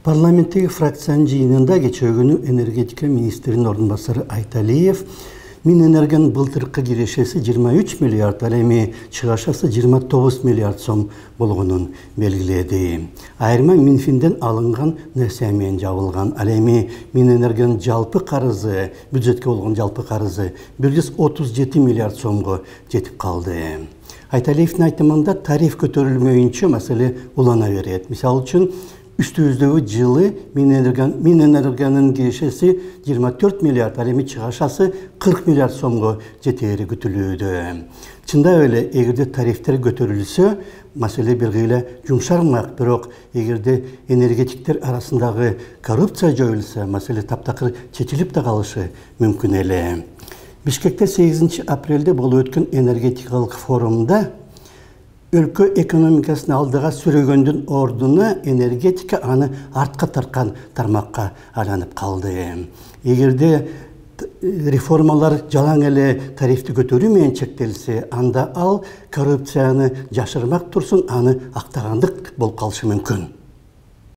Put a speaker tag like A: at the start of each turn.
A: Parlamentteki fraksiyanın жыйынында geçen günü energetika ministrinin orunbasarı Айталиев Минэнерген былтыркы кирешеси 23 миллиард, ал эми чыгашасы 29 миллиард сом болгонун белгиледи. Айырма Минфинден алынган нерсе менен жабылган. Ал эми Минэнерген жалпы карызы, бюджетке болгон жалпы карызы 137 миллиард сомго жетип калды. Айталиевдин айтымында тариф көтөрүлмөйүнчө маселе улана берет. Мисалы үчүн üstümüzdeki жылы Минэнергенин кирешеси 24 миллиард, ал эми чыгашасы 40 миллиард сомго жетери күтүлүүдө. Чында эле, эгерде тарифтер көтөрүлсө, маселе бир кыйла жумшармак, бирок эгерде энергетиктер арасындагы коррупция жоюлса, маселе таптакыр чечилип да калышы мүмкүн эле. Бишкекте 8 апрелде болуп өткөн энергетикалык форумда өлкө экономикасын алдыга сүрөгөндүн ордуна энергетика аны артка тарткан тармакка айланып калды. Эгерде реформалар жалаң эле тарифти көтөрүү менен чектелсе, анда ал коррупцияны жашырмак турсун, аны актагандык болуп калышы мүмкүн.